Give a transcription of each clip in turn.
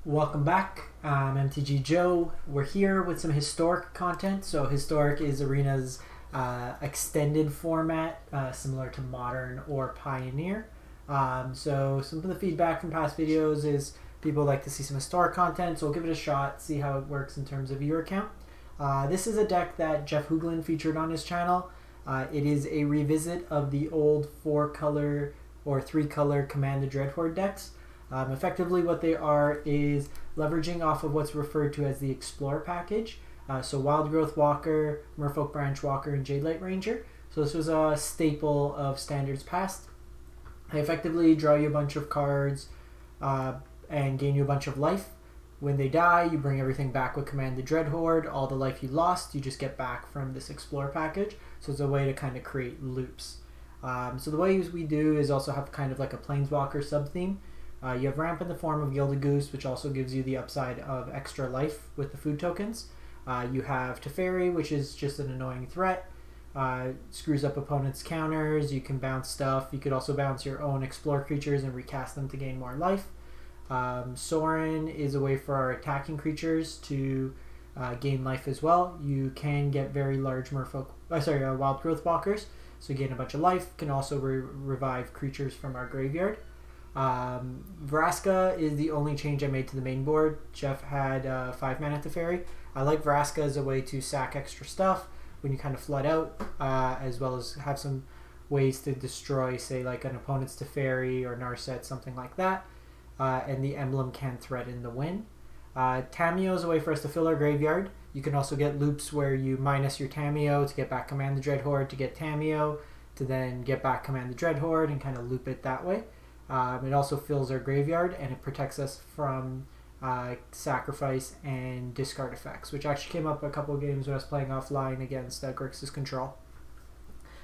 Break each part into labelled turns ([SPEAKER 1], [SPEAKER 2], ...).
[SPEAKER 1] Welcome back. I'm MTG Joe. We're here with some historic content. So historic is Arena's extended format, similar to Modern or Pioneer. So some of the feedback from past videos is people like to see some historic content, so we'll give it a shot, see how it works in terms of viewer count. This is a deck that Jeff Hoogland featured on his channel. It is a revisit of the old 4-color or 3-color Command the Dreadhorde decks. Effectively what they are is leveraging off of what's referred to as the Explore package. So Wildgrowth Walker, Merfolk Branchwalker, and Jadelight Ranger. So this was a staple of Standards past. They effectively draw you a bunch of cards and gain you a bunch of life. When they die, you bring everything back with Command the Dreadhorde. All the life you lost, you just get back from this Explore package. So it's a way to kind of create loops. So the ways we do is also have kind of like a Planeswalker sub-theme. You have ramp in the form of Gilded Goose, which also gives you the upside of extra life with the food tokens. You have Teferi, which is just an annoying threat. Screws up opponents' counters. You can bounce stuff. You could also bounce your own Explore creatures and recast them to gain more life. Sorin is a way for our attacking creatures to gain life as well. You can get very large Wildgrowth Walkers, so you gain a bunch of life. Can also revive creatures from our graveyard. Vraska is the only change I made to the main board. Jeff had 5 mana Teferi. I like Vraska as a way to sack extra stuff when you kind of flood out, as well as have some ways to destroy, say, like an opponent's Teferi or Narset, something like that. And the emblem can threaten the win. Tamiyo is a way for us to fill our graveyard. You can also get loops where you minus your Tamiyo to get back Command the Dreadhorde, to get Tamiyo, to then get back Command the Dreadhorde, and kind of loop it that way. It also fills our graveyard, and it protects us from sacrifice and discard effects, which actually came up a couple of games when I was playing offline against Grixis Control.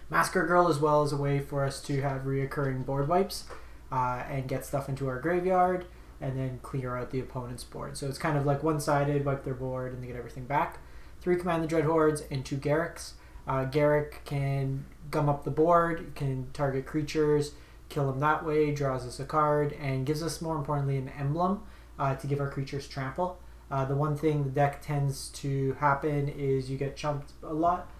[SPEAKER 1] Massacre Girl as well is a way for us to have reoccurring board wipes and get stuff into our graveyard and then clear out the opponent's board. So it's kind of like one-sided, wipe their board, and they get everything back. 3 Command the Dreadhordes and 2 Garruks. Garruk can gum up the board, can target creatures, kill them that way, draws us a card, and gives us, more importantly, an emblem to give our creatures trample. The one thing the deck tends to happen is you get chumped a lot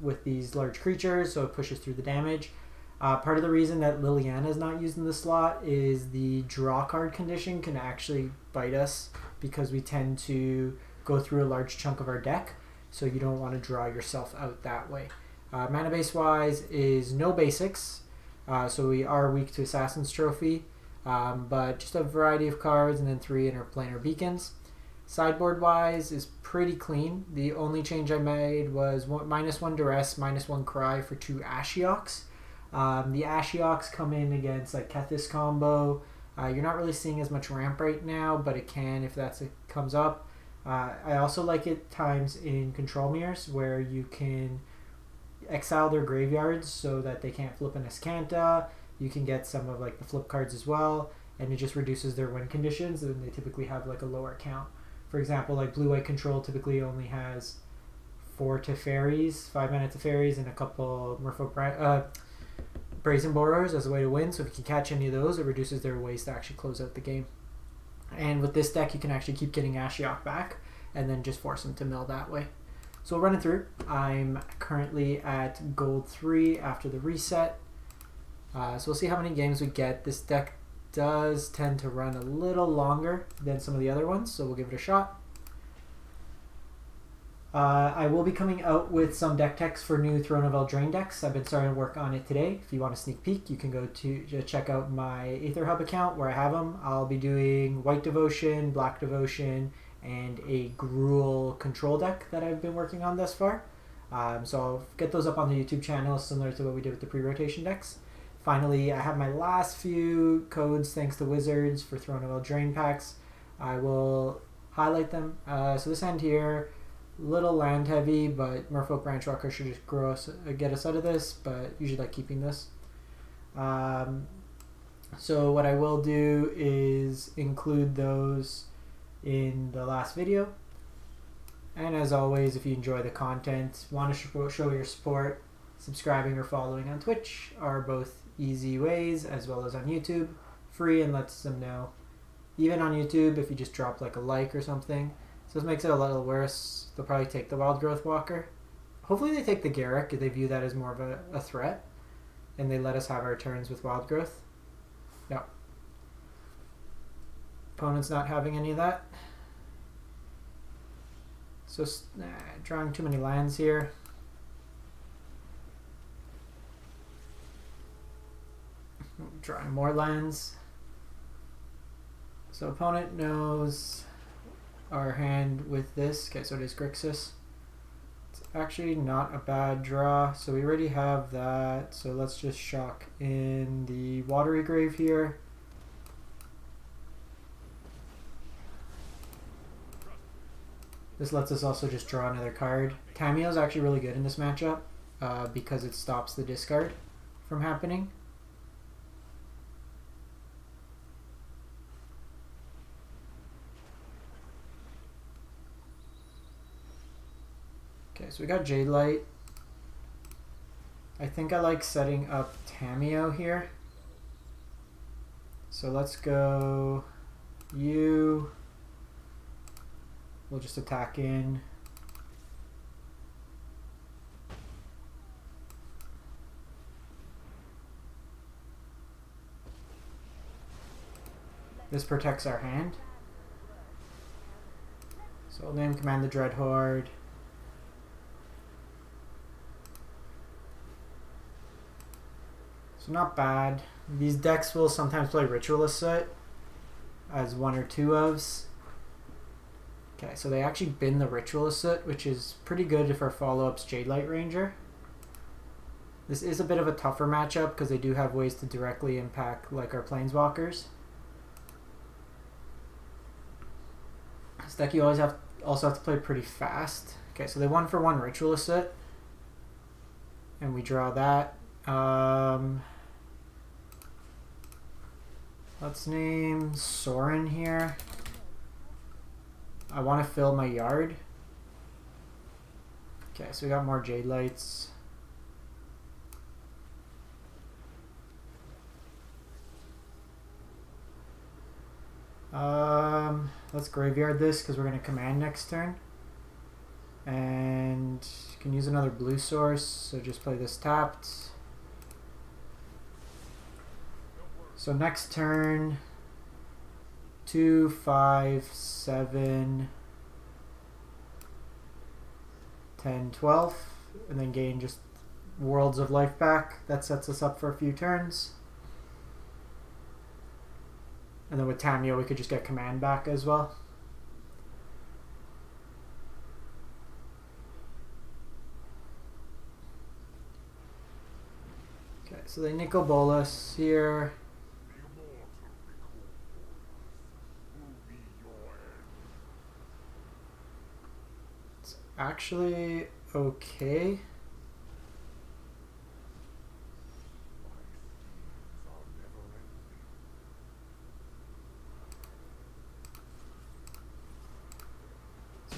[SPEAKER 1] with these large creatures, so it pushes through the damage. Part of the reason that Liliana is not used in the slot is the draw card condition can actually bite us because we tend to go through a large chunk of our deck, so you don't want to draw yourself out that way. Mana base wise is no basics. So we are weak to Assassin's Trophy, but just a variety of cards, and then 3 Interplanar Beacons. Sideboard wise is pretty clean. The only change I made was -1 Duress, -1 Cry for 2 Ashioks. The Ashioks come in against like Kethis combo. You're not really seeing as much ramp right now, but it can if it comes up. I also like it times in Control Mirrors where you can exile their graveyards so that they can't flip an Escanta. You can get some of like the flip cards as well, and it just reduces their win conditions, and they typically have like a lower count. For example, like blue-white control typically only has 4 Teferis, 5 mana Teferis, and a couple Merfolk Brazen Borrowers as a way to win. So if you can catch any of those, it reduces their ways to actually close out the game. And with this deck, you can actually keep getting Ashiok back and then just force them to mill that way. So we'll run it through. I'm currently at gold 3 after the reset. So we'll see how many games we get. This deck does tend to run a little longer than some of the other ones, so we'll give it a shot. I will be coming out with some deck techs for new Throne of Eldraine decks. I've been starting to work on it today. If you want a sneak peek, you can go to check out my Aether Hub account where I have them. I'll be doing White Devotion, Black Devotion, and a Gruul control deck that I've been working on thus far. So I'll get those up on the YouTube channel, similar to what we did with the pre-rotation decks. Finally, I have my last few codes, thanks to Wizards, for Throne of Eldraine packs. I will highlight them. So this end here, little land heavy, but Merfolk Branchwalker should just get us out of this, but usually like keeping this. So what I will do is include those in the last video. And as always, if you enjoy the content, want to show your support, subscribing or following on Twitch are both easy ways, as well as on YouTube. Free and lets them know Even on YouTube, if you just drop like a like or something. So this makes it a little worse. They'll probably take the Wildgrowth Walker. Hopefully they take the Garruk if they view that as more of a threat. And they let us have our turns with Wildgrowth. No. Opponent's not having any of that. So drawing too many lands here. Drawing more lands. So opponent knows our hand with this. Okay, so it is Grixis. It's actually not a bad draw. So we already have that. So let's just shock in the Watery Grave here. This lets us also just draw another card. Tamiyo is actually really good in this matchup because it stops the discard from happening. Okay, so we got Jadelight. I think I like setting up Tamiyo here. So let's go you. We'll just attack in. This protects our hand. So we'll name Command the Dreadhorde. So not bad. These decks will sometimes play Ritualist Soot as one or two ofs. Okay, so they actually bin the Ritualist Soot, which is pretty good if our follow-up's Jadelight Ranger. This is a bit of a tougher matchup because they do have ways to directly impact like our Planeswalkers. This deck you always also have to play pretty fast. Okay, so they 1-for-1 Ritualist Soot. And we draw that. Let's name Sorin here. I want to fill my yard. Okay, so we got more Jadelights. Let's graveyard this because we're going to command next turn. And you can use another blue source, so just play this tapped. So next turn, 2, 5, 7, 10, 12, and then gain just Worlds of Life back. That sets us up for a few turns. And then with Tamiyo, we could just get command back as well. Okay, so they Nicol Bolas here. It's actually okay.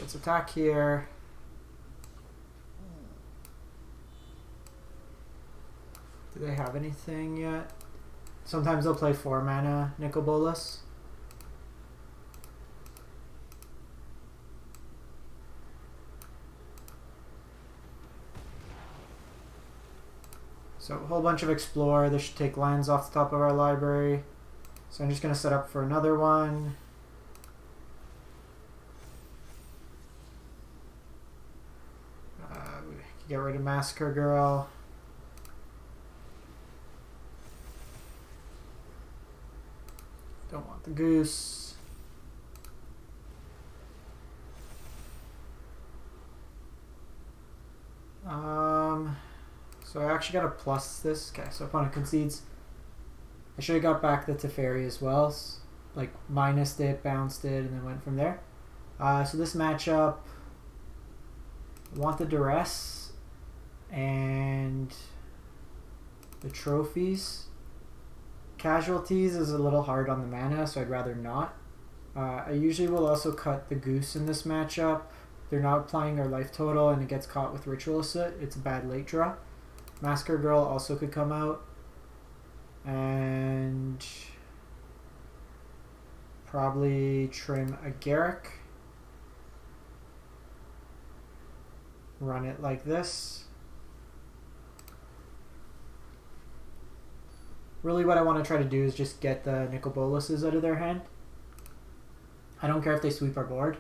[SPEAKER 1] Let's attack here. Do they have anything yet? Sometimes they'll play 4 mana Nicol Bolas. So a whole bunch of Explore. This should take lands off the top of our library. So I'm just going to set up for another one. Get rid of Massacre Girl. Don't want the Goose. So I actually got to plus this. Okay, so opponent concedes. I should have got back the Teferi as well. Like minused it, bounced it, and then went from there. So this matchup, I want the Duress and the trophies. Casualties is a little hard on the mana, so I'd rather not. I usually will also cut the Goose in this matchup. They're not applying our life total and it gets caught with Ritualist Soot. It's a bad late draw. Massacre Girl also could come out. And probably trim a Garruk. Run it like this. Really what I want to try to do is just get the Nicol Boluses out of their hand. I don't care if they sweep our board.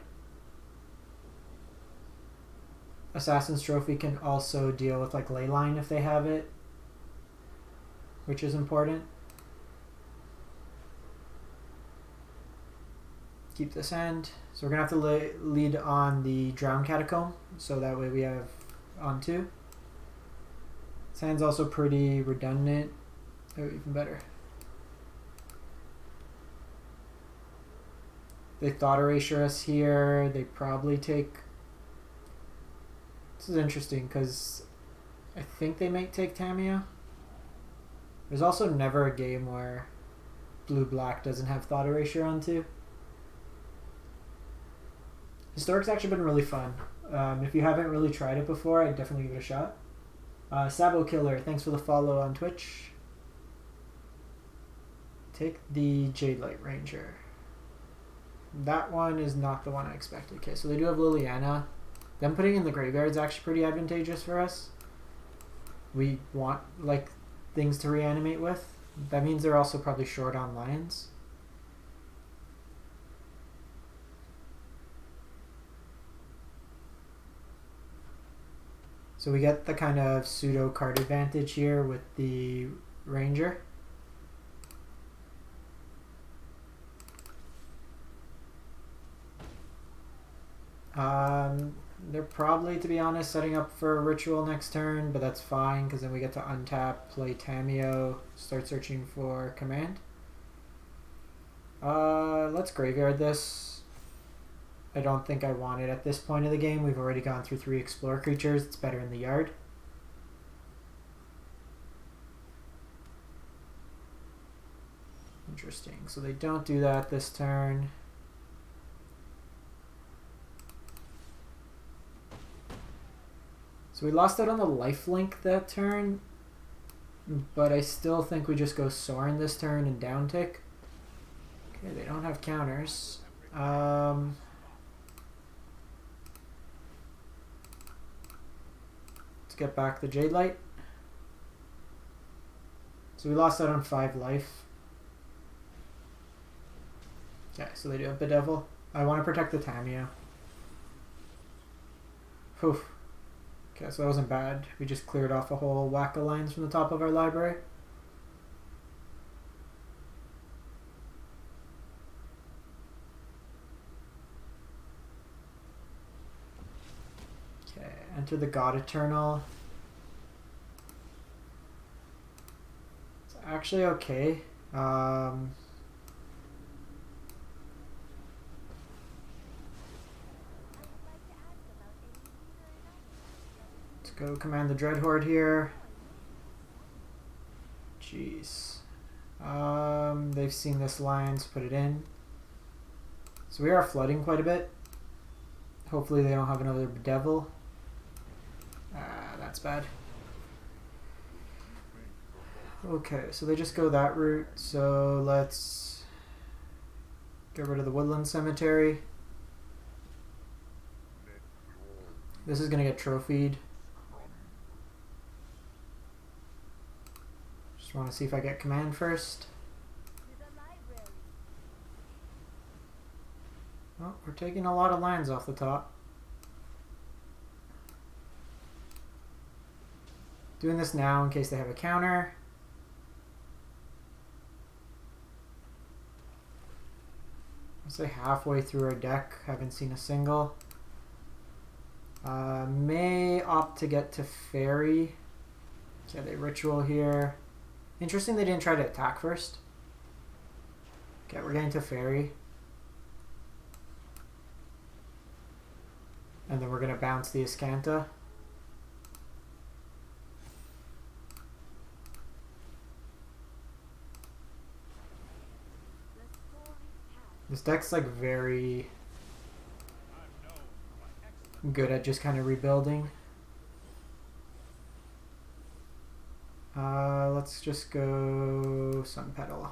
[SPEAKER 1] Assassin's Trophy can also deal with like Leyline if they have it, which is important. Keep this hand. So we're going to have to lead on the Drowned Catacomb, so that way we have on 2. This hand's also pretty redundant. Oh, even better. They Thought Erasure us here. They probably take... This is interesting because I think they might take Tamiyo. There's also never a game where blue-black doesn't have Thought Erasure on 2. Historic's actually been really fun. If you haven't really tried it before, I'd definitely give it a shot. Sabo Killer, thanks for the follow on Twitch. Take the Jadelight Ranger. That one is not the one I expected. Okay, so they do have Liliana. Them putting in the graveyard is actually pretty advantageous for us. We want like things to reanimate with. That means they're also probably short on lions. So we get the kind of pseudo card advantage here with the Ranger. They're probably, to be honest, setting up for a ritual next turn, but that's fine because then we get to untap, play Tamiyo, start searching for command. Let's graveyard this. I don't think I want it at this point of the game. We've already gone through 3 explore creatures. It's better in the yard. Interesting. So they don't do that this turn. So we lost out on the lifelink that turn, but I still think we just go Sorin this turn and downtick. Okay, they don't have counters. Let's get back the Jadelight. So we lost out on 5 life. Okay, so they do have Bedevil. I want to protect the Tamiyo. Whew. Okay, so that wasn't bad. We just cleared off a whole whack of lines from the top of our library. Okay, enter the God Eternal. It's actually okay. Go Command the Dreadhorde here. Jeez. They've seen this Lions, put it in. So we are flooding quite a bit. Hopefully they don't have another Bedevil. That's bad. Okay, so they just go that route. So let's get rid of the Woodland Cemetery. This is going to get trophied. Just want to see if I get command first. Oh, we're taking a lot of lands off the top. Doing this now in case they have a counter. I'll say halfway through our deck, haven't seen a single. May opt to get Teferi. Okay, they ritual here. Interesting they didn't try to attack first. Okay, we're getting Teferi. And then we're going to bounce the Iskanta. This deck's like very good at just kind of rebuilding. Let's just go Sunpetal.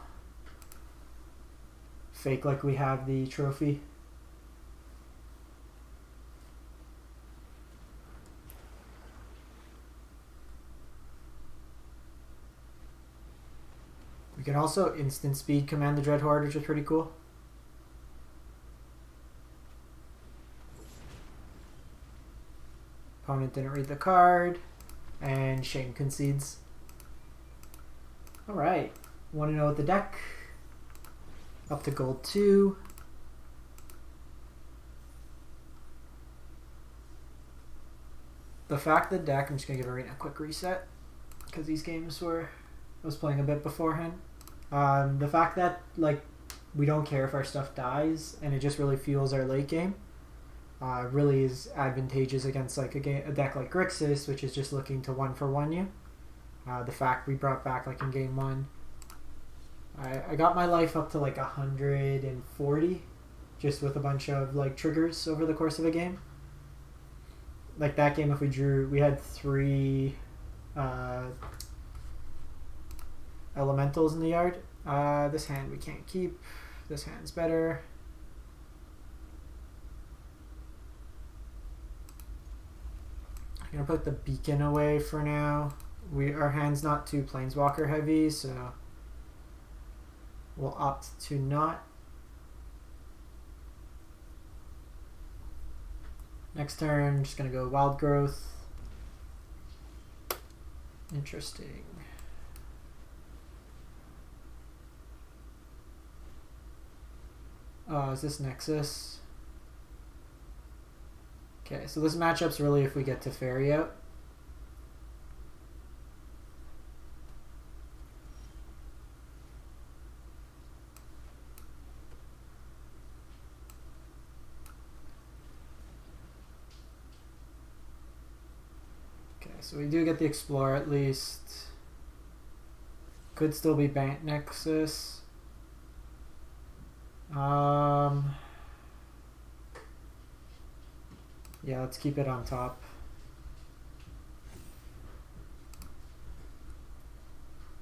[SPEAKER 1] fake like we have the trophy. We can also instant speed Command the Dreadhorde, which is pretty cool. Opponent didn't read the card, and Shane concedes. Alright, 1-0 with the deck. Up to gold 2. The fact the deck, I'm just going to give Arena a quick reset, because these games I was playing a bit beforehand. The fact that like we don't care if our stuff dies and it just really fuels our late game really is advantageous against like a deck like Grixis, which is just looking to 1-for-1 you. The fact we brought back like in game 1, I got my life up to like 140 just with a bunch of like triggers over the course of a game. Like that game, if we had 3 elementals in the yard. This hand we can't keep. This hand's better. I'm gonna put the beacon away for now. Our hand's not too planeswalker heavy, so we'll opt to not. Next turn, just gonna go Wildgrowth. Interesting. Oh, is this Nexus? Okay, so this matchup's really if we get Teferi out. Okay, so we do get the Explorer at least. Could still be Bant Nexus. Yeah, let's keep it on top.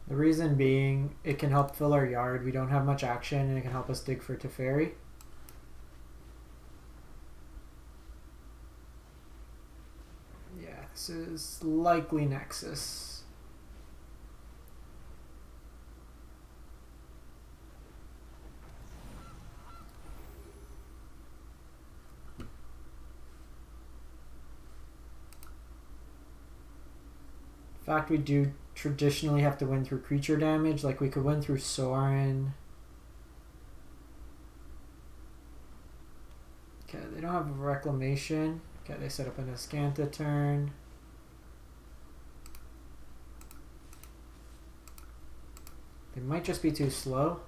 [SPEAKER 1] The reason being, it can help fill our yard. We don't have much action, and it can help us dig for Teferi. Yeah, this is likely Nexus. In fact, we do traditionally have to win through creature damage. Like we could win through Sorin. Okay, they don't have a Reclamation. Okay, they set up an Ascanta turn. They might just be too slow.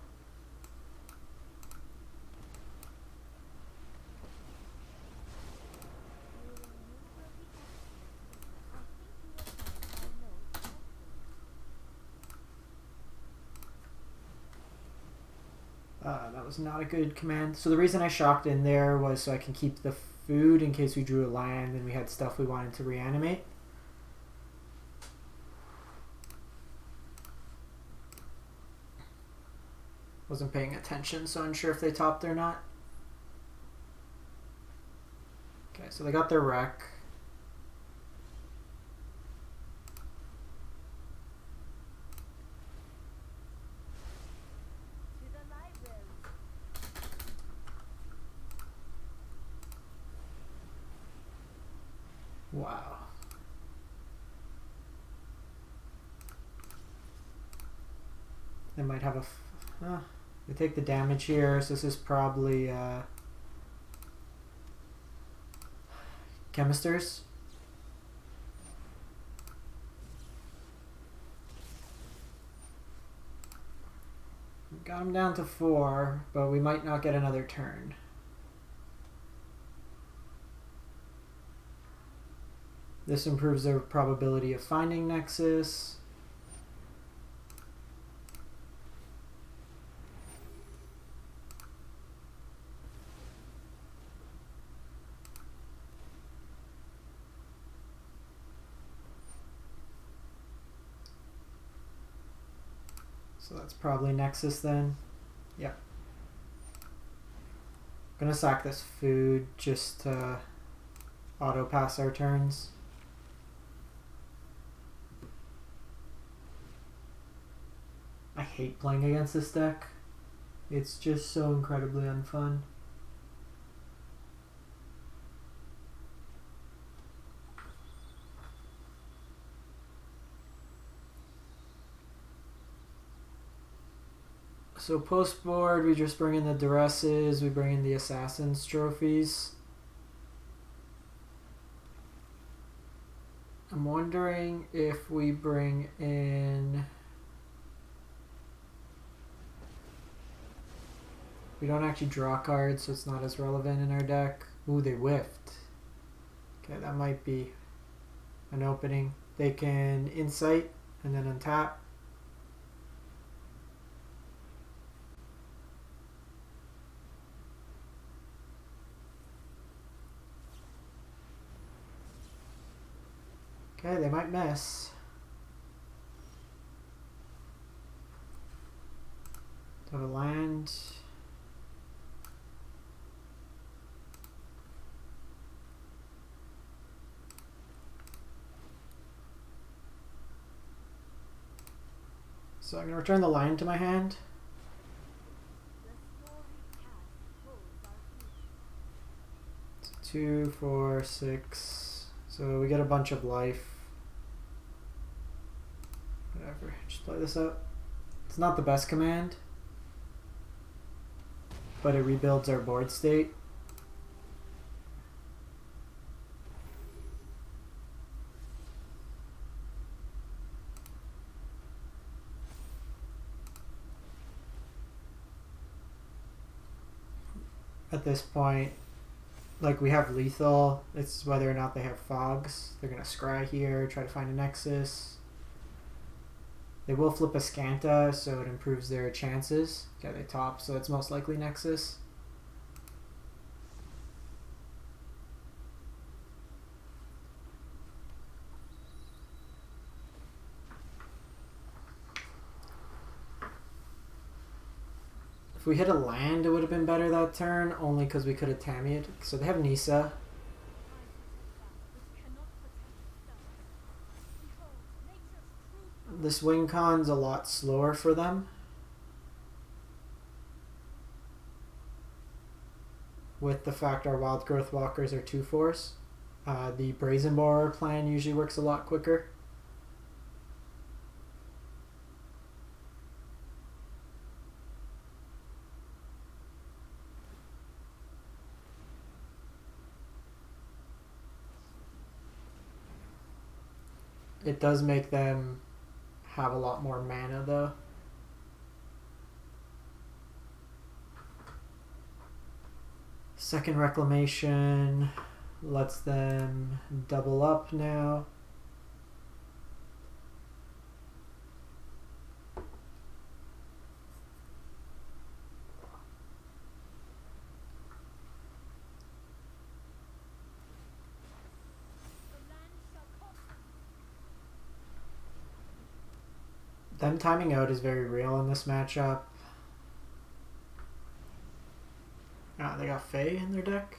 [SPEAKER 1] That was not a good command. So the reason I shocked in there was so I can keep the food in case we drew a land and we had stuff we wanted to reanimate. Wasn't paying attention, so unsure if they topped or not. Okay, so they got their wreck. Wow. They might have a... they take the damage here, so this is probably Chemisters. Got him down to 4, but we might not get another turn. This improves their probability of finding Nexus. So that's probably Nexus then. Yeah. Gonna sack this food just to auto pass our turns. I hate playing against this deck. It's just so incredibly unfun. So post board, we just bring in the Duresses, we bring in the Assassin's trophies. I'm wondering if we bring in... We don't actually draw cards, so it's not as relevant in our deck. Ooh, they whiffed. Okay, that might be an opening. They can Insight and then untap. Okay, they might miss. Have a land. So I'm going to return the land to my hand. So 2, 4, 6. So we get a bunch of life. Whatever, just play this out. It's not the best command, but it rebuilds our board state. At this point, like, we have lethal. It's whether or not they have fogs. They're going to scry here, try to find a nexus. They will flip a Scanta, so it improves their chances. Okay, they top, so it's most likely nexus. If we hit a land, it would have been better that turn, only because we could have Tamiyo'd. So they have Nisa. This win con's a lot slower for them. With the fact our Wildgrowth Walkers are 2/4s. The Brazen Borer plan usually works a lot quicker. It does make them have a lot more mana though. Second Reclamation lets them double up now. Them timing out is very real in this matchup. Ah, they got Fae in their deck.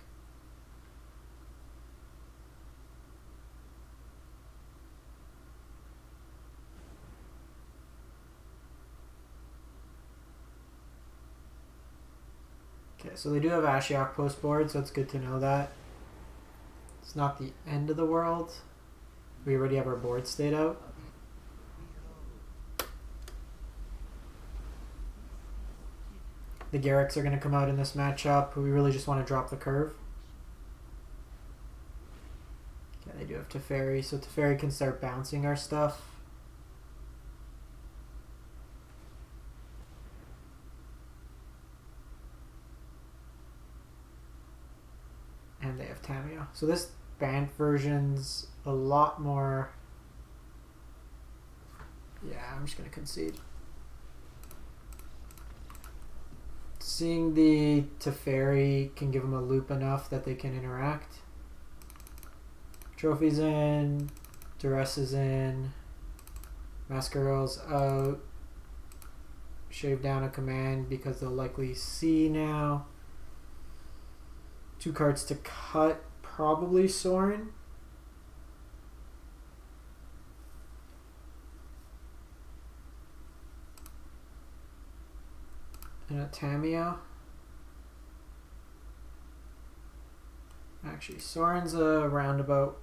[SPEAKER 1] Okay, so they do have Ashiok post board, so it's good to know that. It's not the end of the world. We already have our board state out. The Garruks are going to come out in this matchup. We really just want to drop the curve. Okay, they do have Teferi, so Teferi can start bouncing our stuff. And they have Tamiyo. So this banned version's a lot more... Yeah, I'm just going to concede. Seeing the Teferi can give them a loop enough that they can interact. Trophies in, Duress is in, Massacre Girl's out. Shave down a command because they'll likely see now. 2 cards to cut, probably Sorin. And a Tamiyo. Actually, Sorin's a roundabout.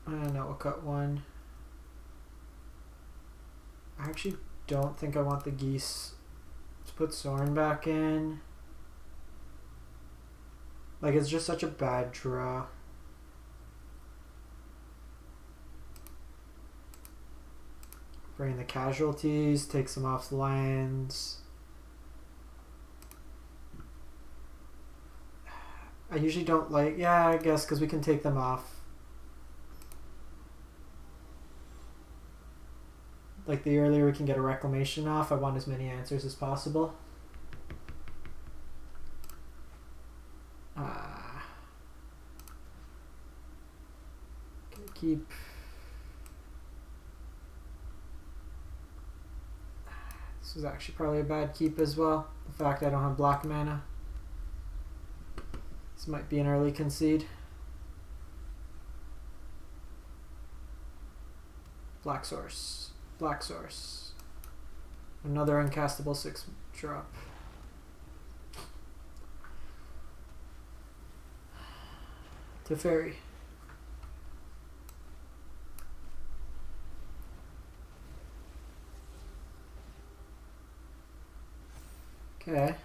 [SPEAKER 1] No, we'll cut 1. I actually don't think I want the geese. Let's put Sorin back in. Like, it's just such a bad draw. Bring the casualties, take some off the lands. I usually don't like, yeah, I guess, because we can take them off. Like, the earlier we can get a reclamation off, I want as many answers as possible. Okay, keep. This is actually probably a bad keep as well. The fact I don't have black mana. This might be an early concede. Black source. Black source. Another uncastable 6 drop. Teferi. Okay.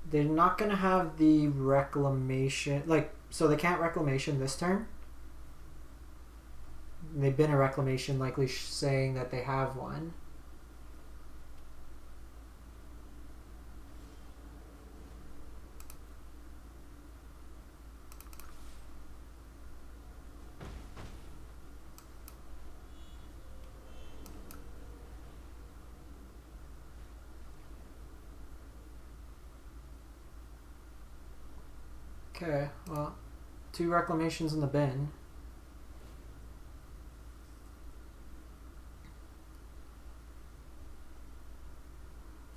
[SPEAKER 1] They're not going to have the reclamation, like, so they can't reclamation this turn. They've been a reclamation, likely saying that they have one. Okay, well, 2 reclamations in the bin.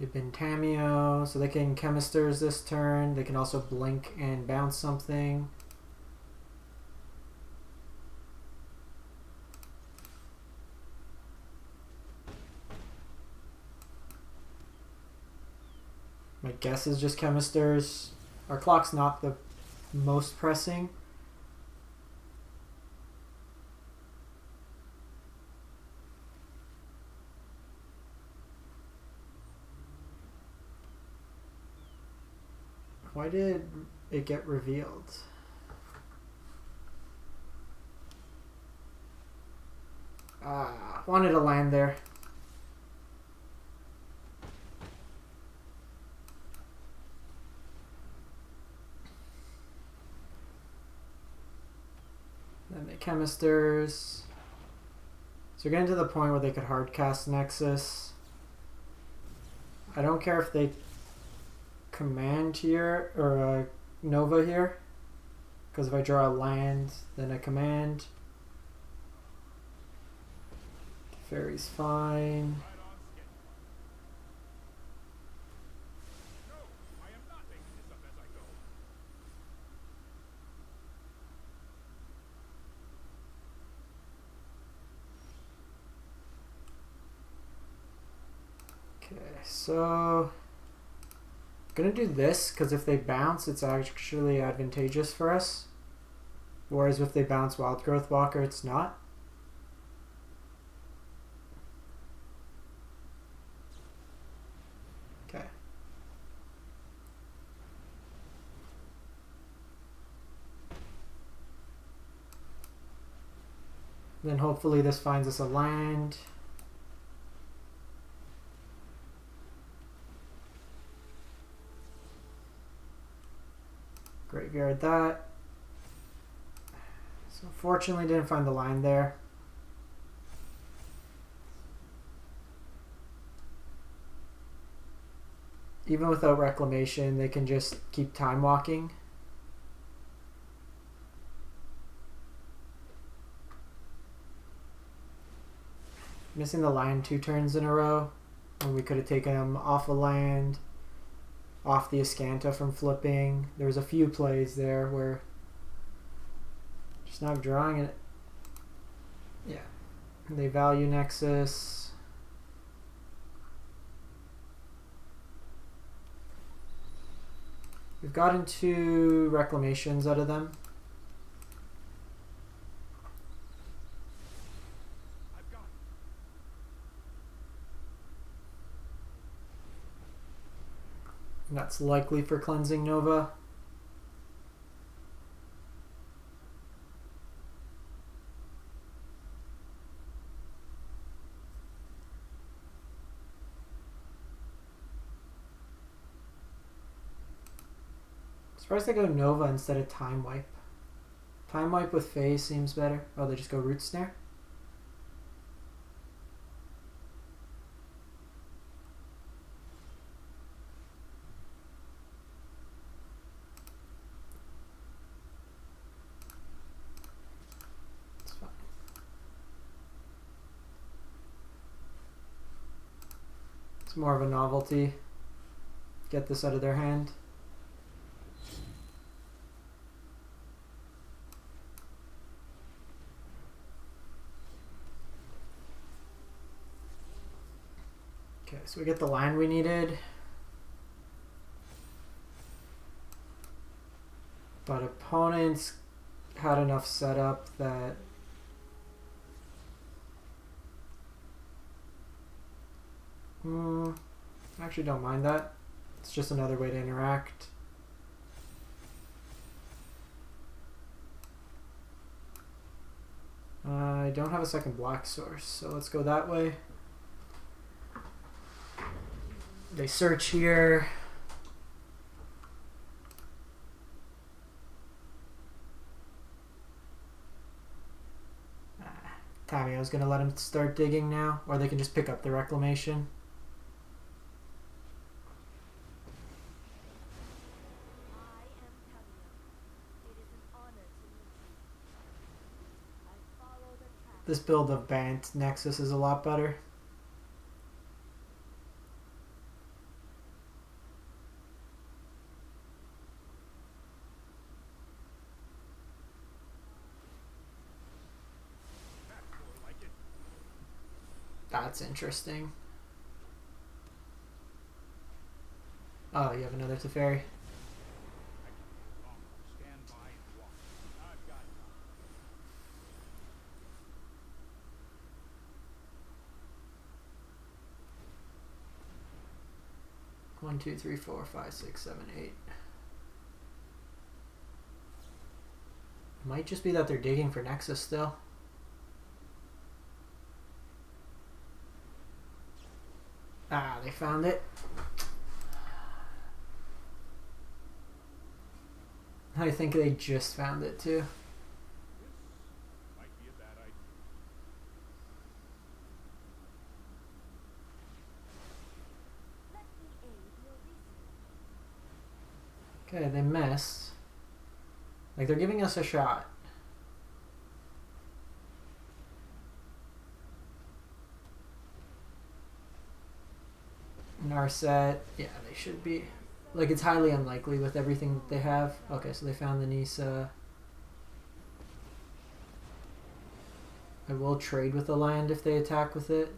[SPEAKER 1] They've been Tamiyo, so they can Chemisters this turn. They can also blink and bounce something. My guess is just Chemisters. Our clock's not the most pressing. Why did it get revealed? Wanted to land there. Then the Chemisters. So we're getting to the point where they could hardcast Nexus. I don't care if they command here, or Nova here. Because if I draw a land, then a command. Teferi's fine. Okay, so I'm gonna do this because if they bounce, it's actually advantageous for us. Whereas if they bounce Wildgrowth Walker, it's not. Okay. Then hopefully this finds us a land. Graveyard that. So fortunately didn't find the line there. Even without reclamation, they can just keep time walking. Missing the land 2 turns in a row when we could have taken him off a land, off the Ascanta from flipping. There was a few plays there where just not drawing it. Yeah. They value Nexus. We've gotten 2 reclamations out of them. And that's likely for cleansing Nova. Surprised they go Nova instead of Time Wipe. Time Wipe with Phase seems better. Oh, they just go Root Snare? It's fine. It's more of a novelty. Get this out of their hand. Okay, so we get the land we needed. But opponents had enough setup that I actually don't mind that. It's just another way to interact. I don't have a second black source, so let's go that way. They search here. Tamiyo's gonna let him start digging now, or they can just pick up the reclamation. This build of Bant Nexus is a lot better. That's interesting. Oh, you have another Teferi. One, two, three, four, five, six, seven, eight. Might just be that they're digging for Nexus still. Ah, they found it. I think they just found it too.
[SPEAKER 2] Might be a bad idea.
[SPEAKER 1] Okay, they missed. Like, they're giving us a shot. Narset, yeah, they should be. Like, it's highly unlikely with everything that they have. Okay, so they found the Nisa. I will trade with the land if they attack with it.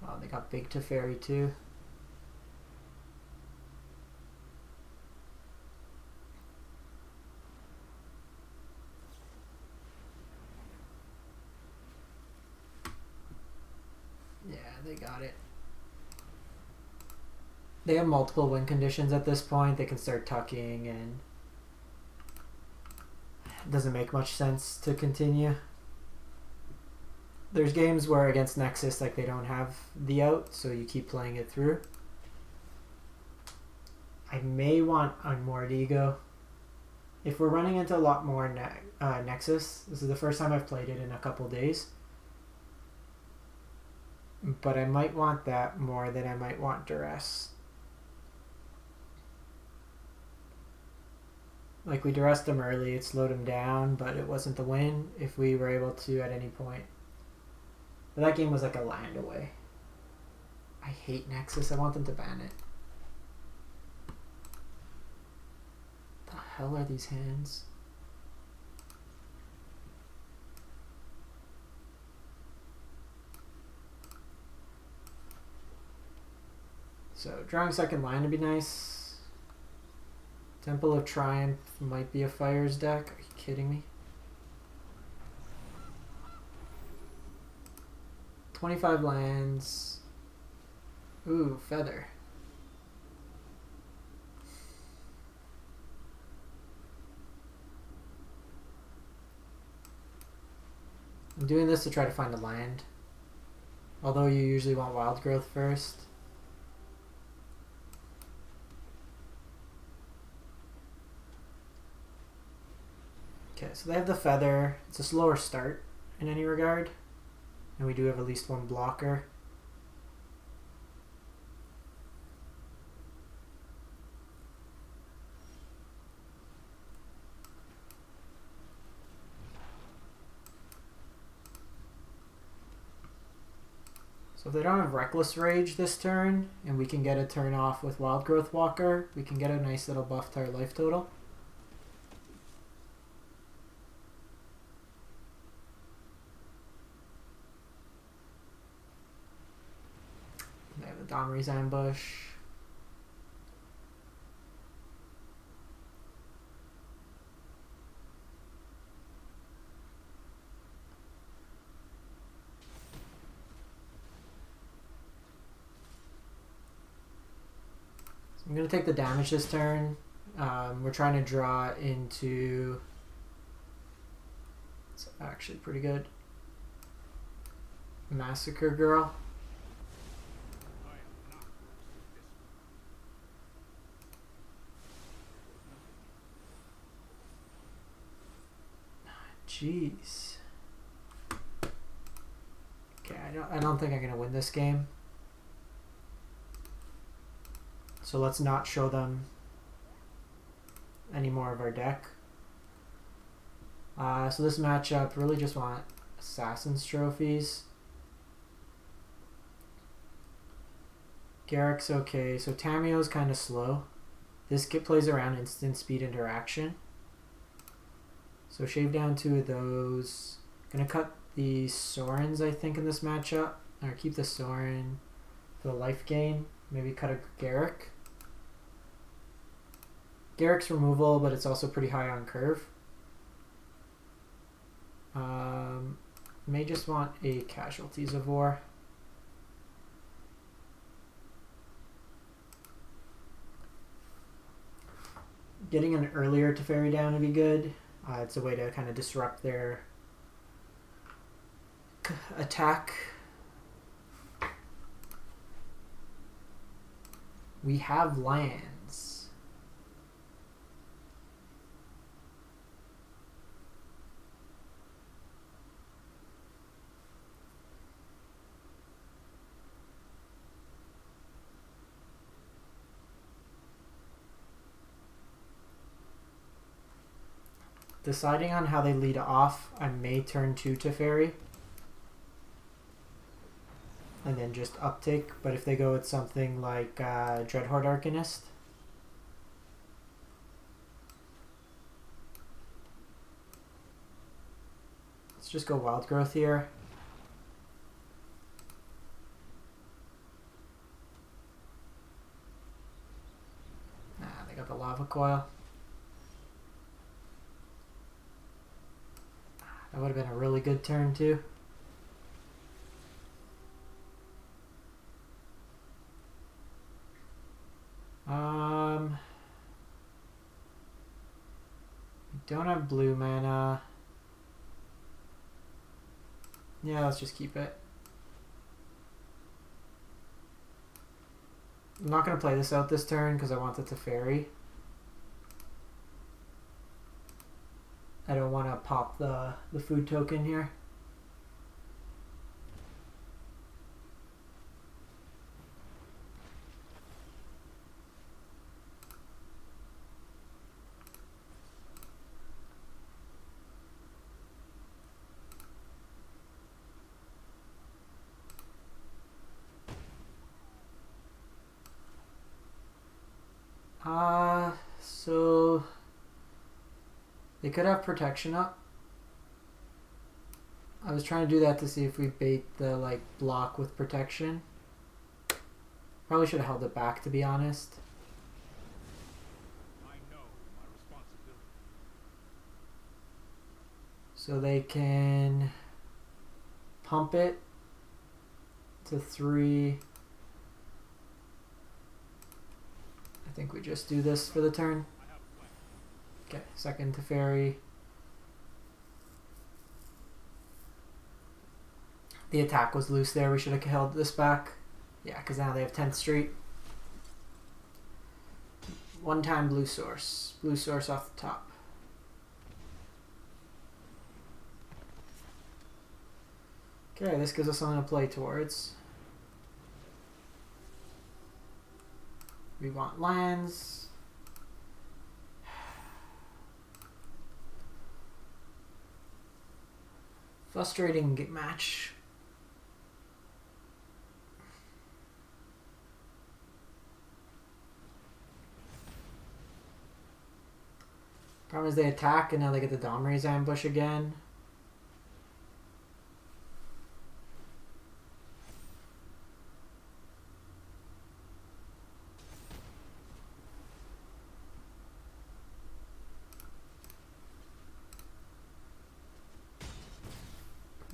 [SPEAKER 1] Wow, they got big Teferi too. Yeah, they got it. They have multiple win conditions at this point. They can start tucking, and it doesn't make much sense to continue. There's games where against Nexus, like, they don't have the out, so you keep playing it through. I may want Unmoored Ego If we're running into a lot more Nexus, this is the first time I've played it in a couple days. But I might want that more than I might want Duress. Like, we duressed him early, it slowed him down, but it wasn't the win if we were able to at any point. But that game was like a land away. I hate Nexus, I want them to ban it. The hell are these hands? So, drawing second line would be nice. Temple of Triumph might be a Fires deck. Are you kidding me? 25 lands. Ooh, Feather. I'm doing this to try to find a land. Although you usually want Wildgrowth first. Okay, so they have the Feather. It's a slower start in any regard. And we do have at least one blocker. So if they don't have Reckless Rage this turn, and we can get a turn off with Wildgrowth Walker, we can get a nice little buff to our life total. They have the Domri's Ambush. I'm going to take the damage this turn. We're trying to draw into... It's actually pretty good. Massacre Girl. Jeez. Okay, I don't think I'm going to win this game. So let's not show them any more of our deck. So this matchup, really just want Assassin's Trophies. Garruk's okay. So Tamiyo's kind of slow. This plays around instant speed interaction. So shave down 2 of those. Gonna cut the Sorins, I think, in this matchup. Or keep the Sorin for the life gain. Maybe cut a Garruk. Garruk's removal, but it's also pretty high on curve. May just want a Casualties of War. Getting an earlier Teferi down would be good. It's a way to kind of disrupt their attack. We have lands. Deciding on how they lead off, I may turn 2 Teferi. And then just uptake, but if they go with something like Dreadhorde Arcanist. Let's just go Wildgrowth here. They got the Lava Coil. That would have been a really good turn too. Don't have blue mana. Yeah, let's just keep it. I'm not going to play this out this turn because I want the Teferi. I don't want to pop the food token here. So they could have protection up. I was trying to do that to see if we bait the like block with protection. Probably should have held it back, to be honest.
[SPEAKER 2] I know my responsibility.
[SPEAKER 1] So they can pump it to 3. I think we just do this for the turn. Okay, second Teferi. The attack was loose there. We should have held this back. Yeah, because now they have 10th Street. One time blue source. Blue source off the top. Okay, this gives us something to play towards. We want lands. Frustrating match. Problem is they attack and now they get the Domray's ambush again.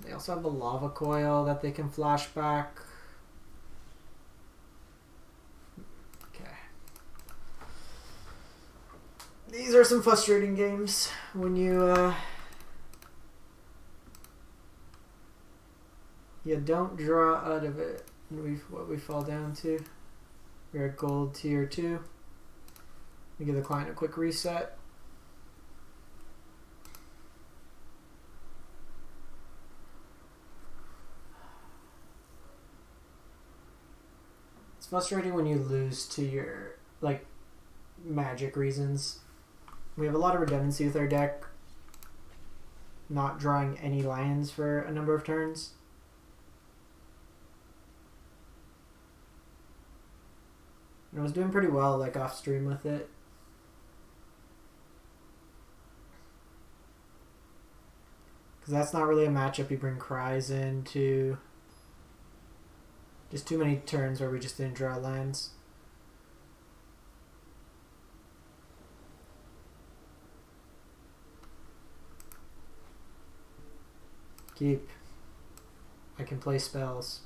[SPEAKER 1] They also have the lava coil that they can flash back. Okay. These are some frustrating games when you don't draw out of it. What we fall down to. We're at gold tier 2. We give the client a quick reset. Frustrating when you lose to your like magic reasons. We have a lot of redundancy with our deck, not drawing any lands for a number of turns. And I was doing pretty well like off stream with it. Because that's not really a matchup you bring cries into. Just too many turns where we just didn't draw lands. Keep. I can play spells.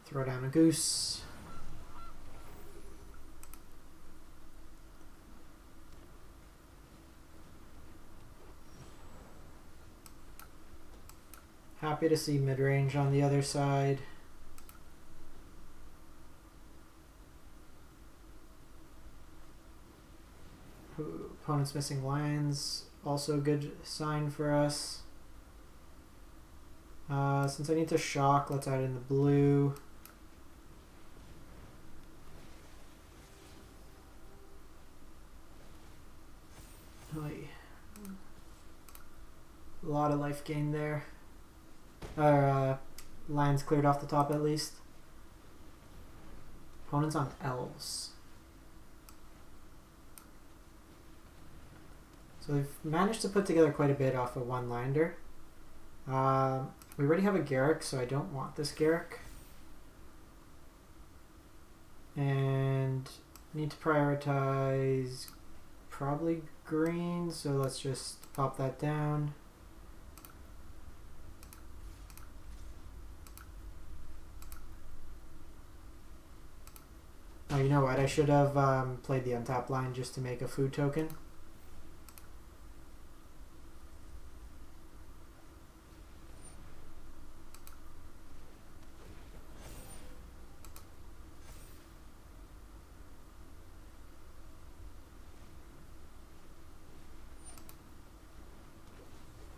[SPEAKER 1] Throw down a goose. Happy to see mid-range on the other side. Opponent's missing lands, also a good sign for us. Since I need to shock, let's add in the blue. A lot of life gain there. Lines cleared off the top at least. Opponents on elves. So they've managed to put together quite a bit off of one lander. We already have a Garruk, so I don't want this Garruk. And need to prioritize probably green, so let's just pop that down. Oh, you know what? I should have played the untapped line just to make a food token.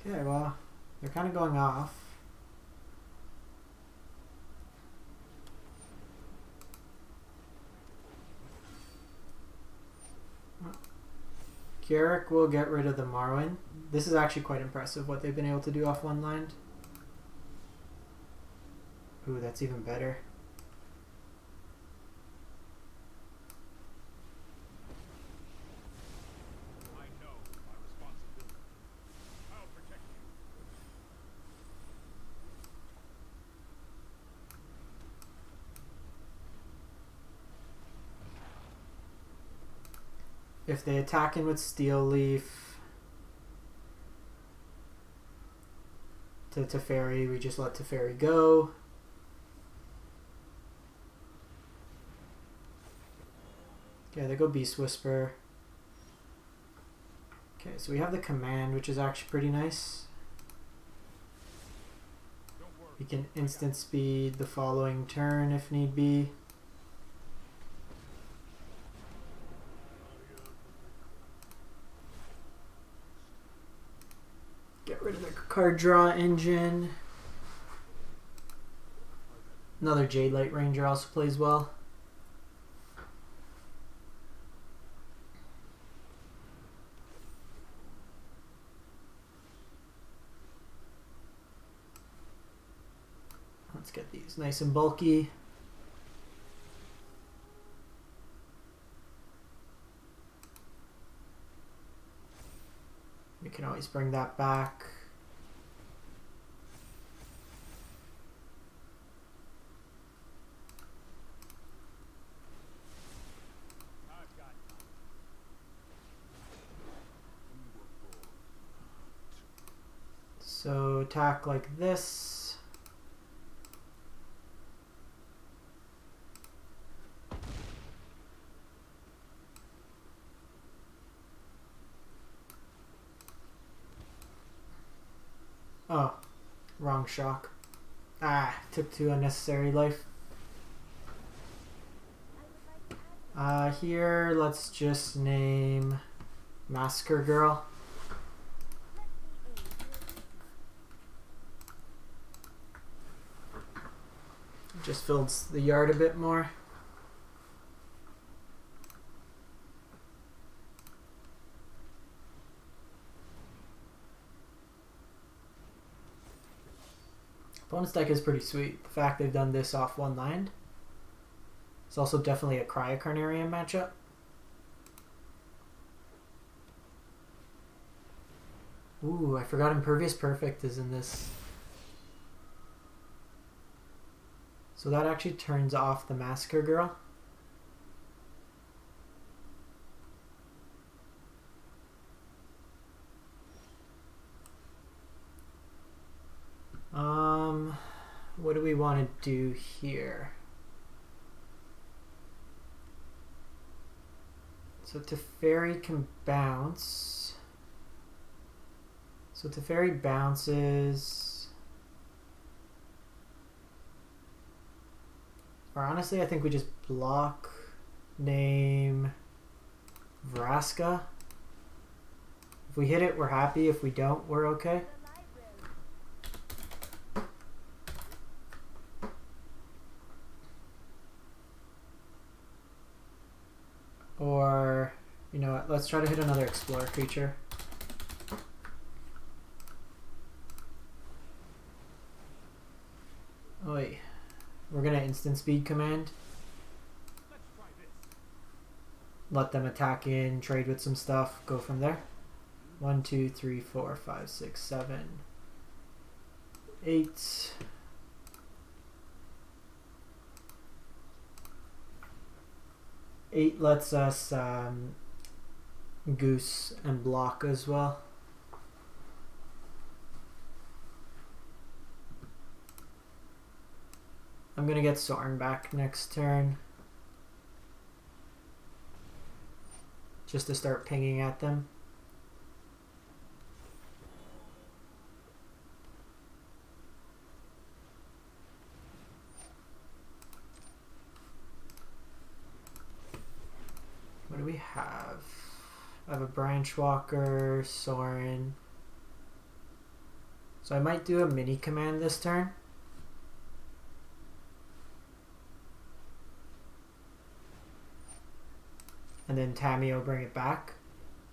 [SPEAKER 1] Okay, well, they're kind of going off. Garruk will get rid of the Marwyn. This is actually quite impressive what they've been able to do off one land. Ooh, that's even better.
[SPEAKER 2] I know my responsibility. I'll protect you.
[SPEAKER 1] If they attack in with Steel Leaf to Teferi, we just let Teferi go. Okay, they go Beast Whisper. Okay, so we have the command, which is actually pretty nice.
[SPEAKER 2] Don't worry.
[SPEAKER 1] We can instant speed the following turn if need be. Get rid of the card draw engine. Another Jadelight Ranger also plays well. Let's get these nice and bulky. We can always bring that back.
[SPEAKER 2] I've got
[SPEAKER 1] So attack like this. Oh, wrong shock. Ah, took 2 unnecessary life. Here, let's just name Massacre Girl. Just fills the yard a bit more. Opponent's deck is pretty sweet. The fact they've done this off one land. It's also definitely a Cryocarnarium matchup. Ooh, I forgot Impervious Perfect is in this. So that actually turns off the Massacre Girl. What do we want to do here? So Teferi can bounce. So Teferi bounces. Or honestly, I think we just block, name Vraska. If we hit it, we're happy. If we don't, we're okay. Or, you know what, let's try to hit another Explorer creature. Oi. We're gonna instant speed command.
[SPEAKER 2] Let's try this.
[SPEAKER 1] Let them attack in, trade with some stuff, go from there. 1, 2, 3, 4, 5, 6, 7, 8. Eight lets us goose and block as well. I'm gonna get Sorin back next turn. Just to start pinging at them. What do we have? I have a Branchwalker, Sorin. So I might do a mini command this turn. And then Tamiyo bring it back.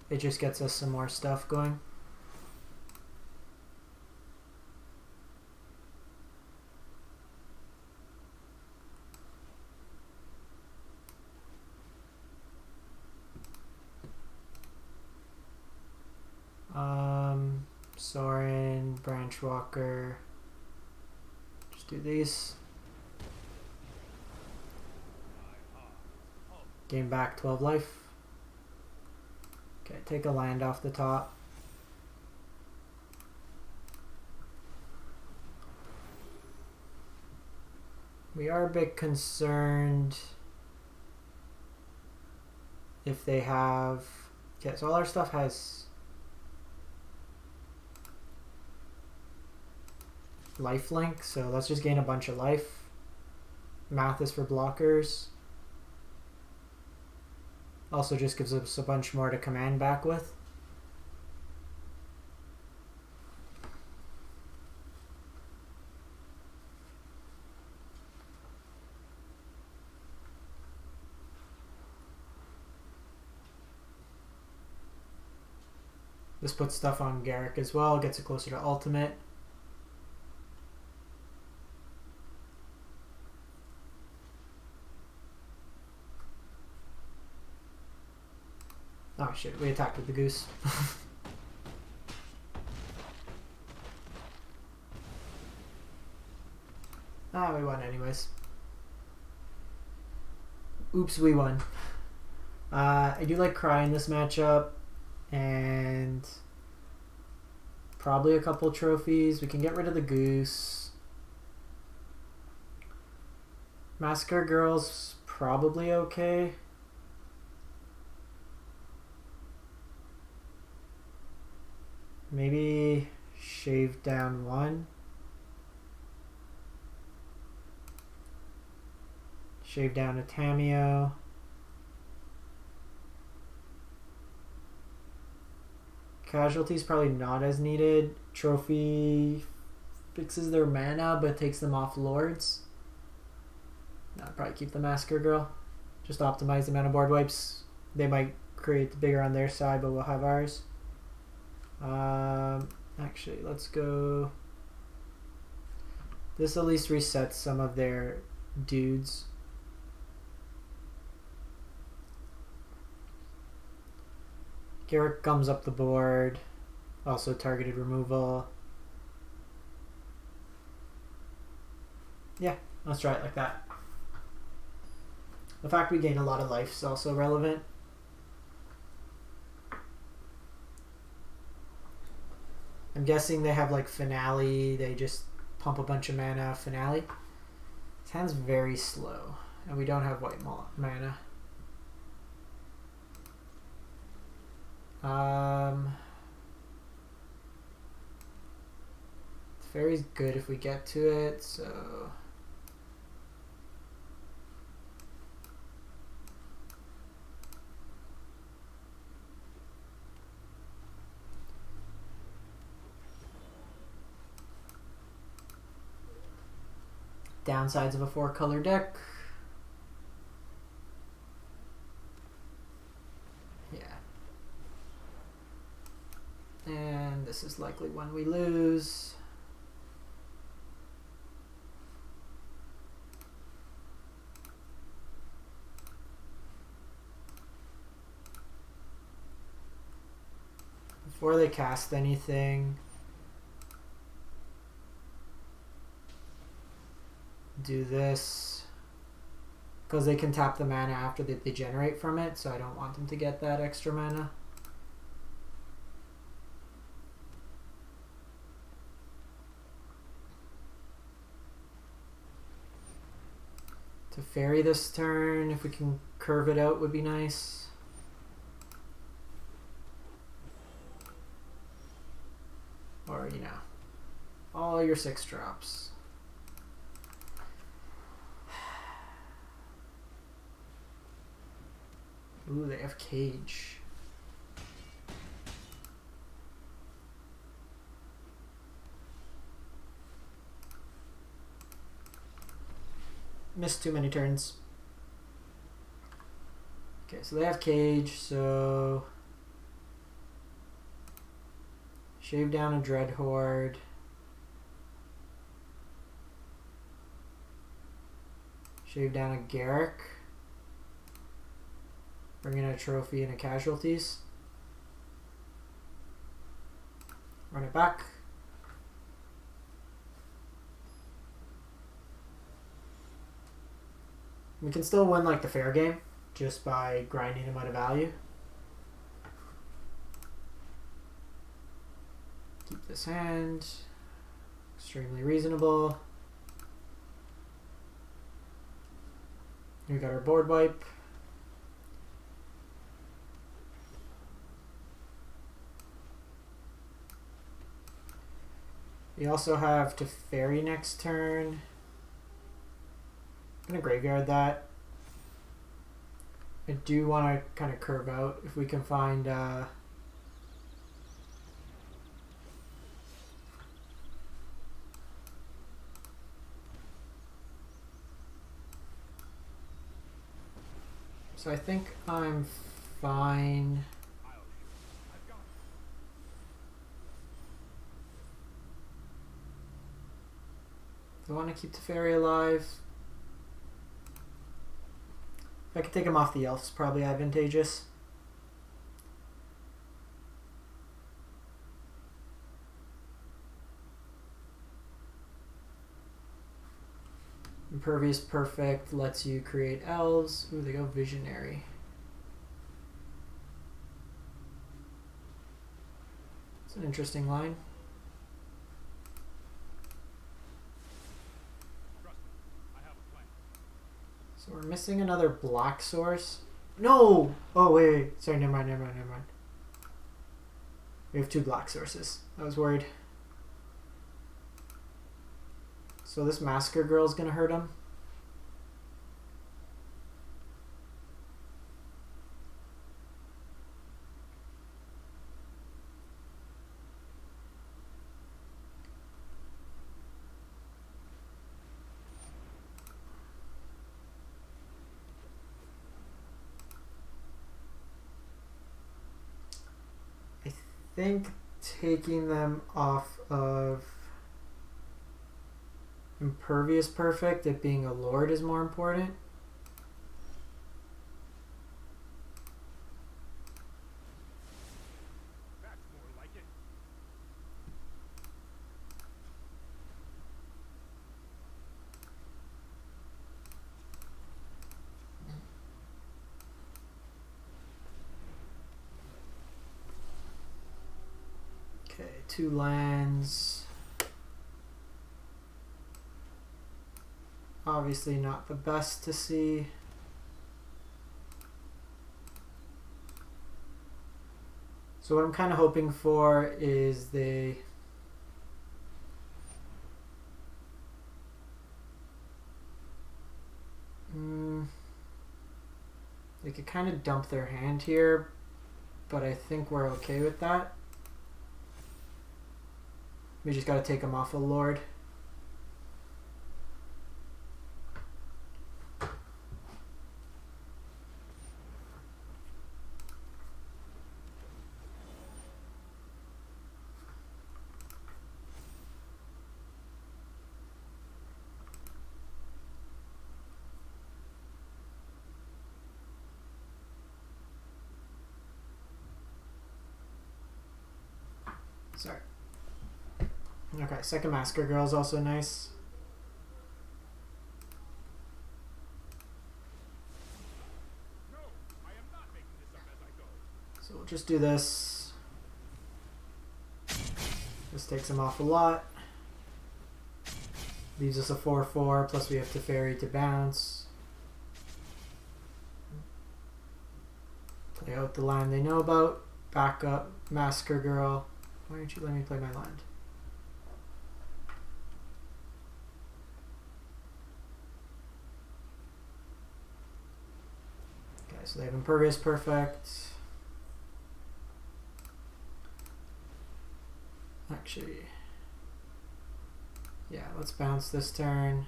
[SPEAKER 1] It just gets us some more stuff going. Sorin, Branchwalker. Just do these. Gain back 12 life. Okay, take a land off the top. We are a bit concerned if they have... Okay, so all our stuff has lifelink, so let's just gain a bunch of life. Math is for blockers. Also just gives us a bunch more to command back with. This puts stuff on Garruk as well, gets it closer to ultimate. Oh shit, we attacked with the goose. We won anyways. Oops, we won. I do like Cry in this matchup, and probably a couple trophies. We can get rid of the goose. Massacre Girl's probably okay. Maybe shave down one. Shave down a Tamiyo. Casualty's probably not as needed. Trophy fixes their mana but takes them off lords. I'd probably keep the Massacre Girl. Just optimize the amount of board wipes. They might create the bigger on their side, but we'll have ours. Actually, let's go. This at least resets some of their dudes. Garruk comes up the board. Also targeted removal. Yeah, let's try it like that. The fact we gain a lot of life is also relevant. I'm guessing they have like Finale, they just pump a bunch of mana, Finale. This hand's very slow, and we don't have white mana. Teferi's good if we get to it, so... Downsides of a 4-color deck. Yeah. And this is likely one we lose. Before they cast anything, do this, because they can tap the mana after they generate from it, so I don't want them to get that extra mana. Teferi this turn, if we can curve it out, would be nice. Or, you know, all your 6 drops. Ooh, they have Cage. missed too many turns. Okay, so they have Cage, so shave down a Dreadhorde. Shave down a Garruk. Bring in a trophy and a casualties. Run it back. We can still win like the fair game just by grinding him out of value. Keep this hand. Extremely reasonable. We got our board wipe. We also have Teferi next turn. I'm going to graveyard that. I do want to kind of curve out if we can find so I think I'm fine. Do I want to keep Teferi alive? If I could take him off the elves, probably advantageous. Impervious Perfect lets you create elves. Ooh, they go Visionary. It's an interesting line. So we're missing another black source. No! Oh, wait. Sorry, never mind. We have 2 black sources. I was worried. So this Massacre Girl is going to hurt him. I think taking them off of Impervious Perfect, it being a Lord, is more important.
[SPEAKER 2] That's more like it.
[SPEAKER 1] Okay, 2 lands. Obviously not the best to see. So what I'm kind of hoping for is they could kind of dump their hand here, but I think we're okay with that. We just got to take them off a Lord. Sorry. Okay, second Massacre Girl is also nice.
[SPEAKER 2] No, I am not making this up as I go.
[SPEAKER 1] So we'll just do this. This takes him off a lot. Leaves us a 4/4, plus we have Teferi to bounce. Play out the land they know about. Back up, Massacre Girl. Why don't you let me play my land? Okay, so they have Impervious Perfect. Actually, yeah, let's bounce this turn.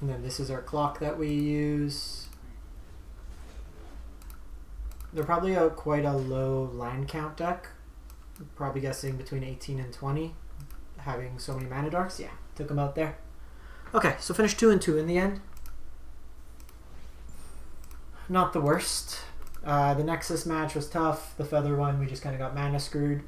[SPEAKER 1] And then this is our clock that we use. They're probably quite a low land count deck. Probably guessing between 18 and 20. Having so many mana darks. Yeah, took them out there. Okay, so finished 2-2 in the end. Not the worst. The Nexus match was tough. The Feather one, we just kind of got mana screwed.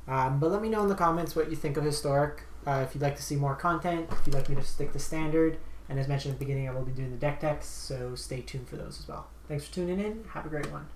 [SPEAKER 1] But let me know in the comments what you think of Historic. If you'd like to see more content, if you'd like me to stick to Standard. And as mentioned at the beginning, I will be doing the deck techs, so stay tuned for those as well. Thanks for tuning in. Have a great one.